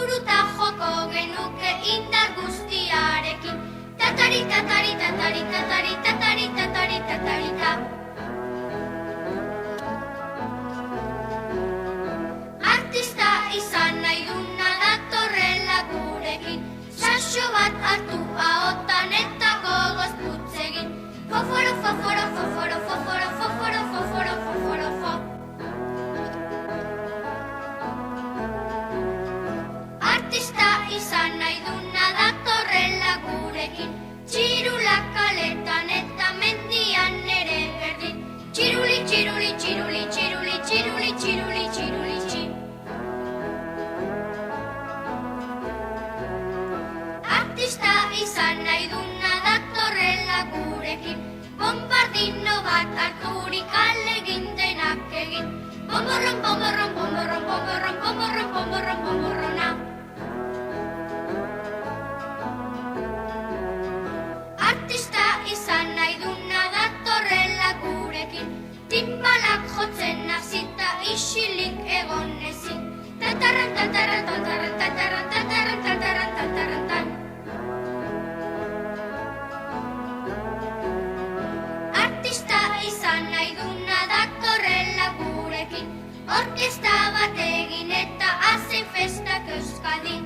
buruta joko genuke indar guztiarekin. Tatari, tatari, tatari, tatari, tatari, tatari, tatari, Artista izan nahi duna datorrela gurekin. Saxo bat hartu ahotan eta gogoz putzegin. Foforo, foforo, foforo, foforo, foforo, foforo, foforo, fo. Artista izan nahi duna datorrela gurekin. Txirulak kaletan eta mendian ere berdin. Txiruli, txiruli, txiruli, txiruli, txiruli, txiruli, txiruli, txiruli. Artista izan nahi duna datorrela gurekin. Bombardino bat harturik alegin denak egin. Bomborron, bomborron, bomborron, bomborron, bomborron, bomborron, bomborrona. Artista izan nahi duna datorrela gurekin. Timbalak jotzen hasita isilik egon ezin. Tatarran, tatarran, tatarran, tatarran, tatarran, tatarran, tatarran, tatarran. Artista izan nahi duna datorrela gurekin. Orkesta bat egin eta hazen festak Euskadin.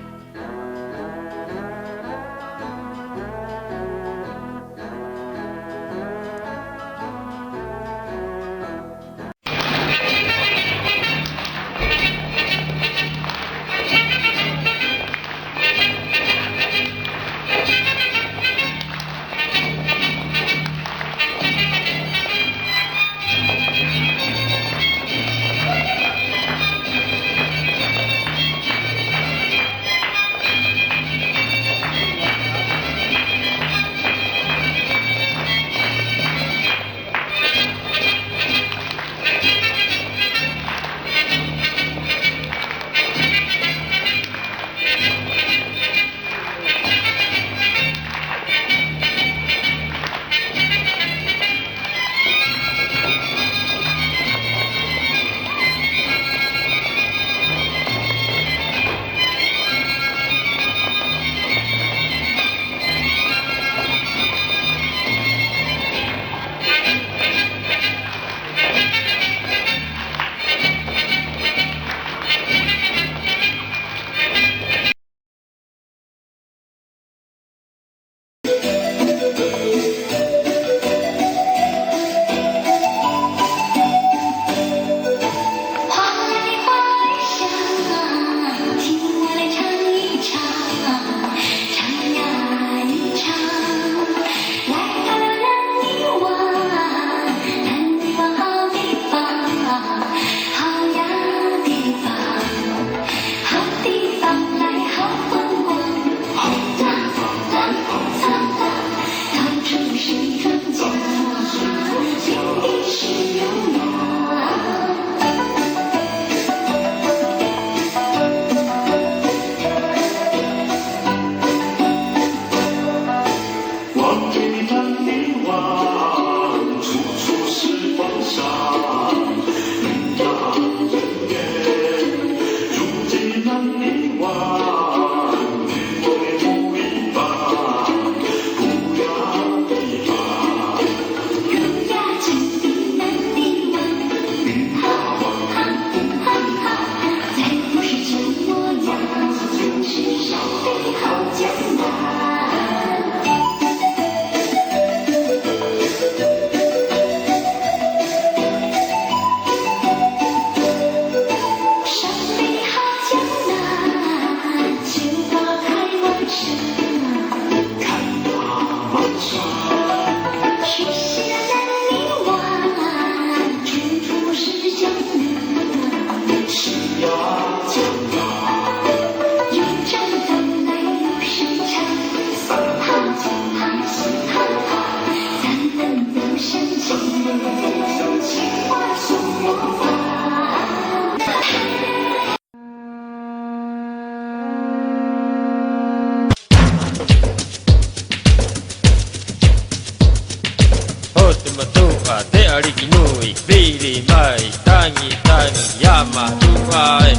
Ariginui, Bili Mai, Tangi Tangi, Yama Tuai,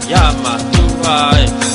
Yama Tuai.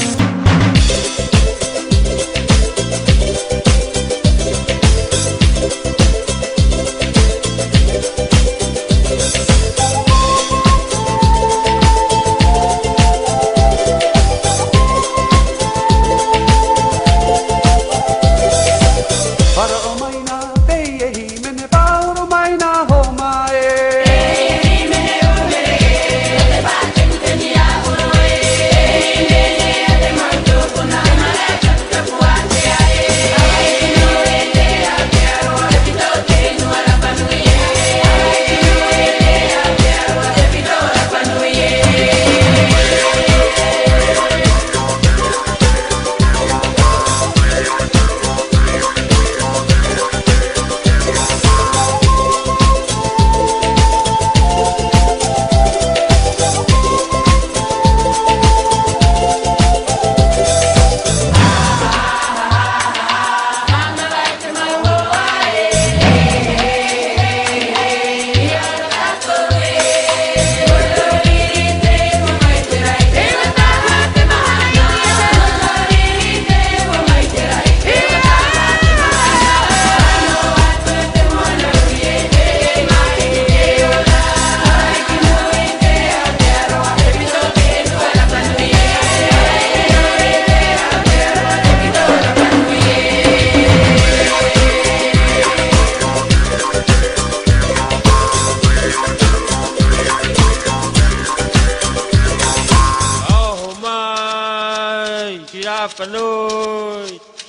Apa noi?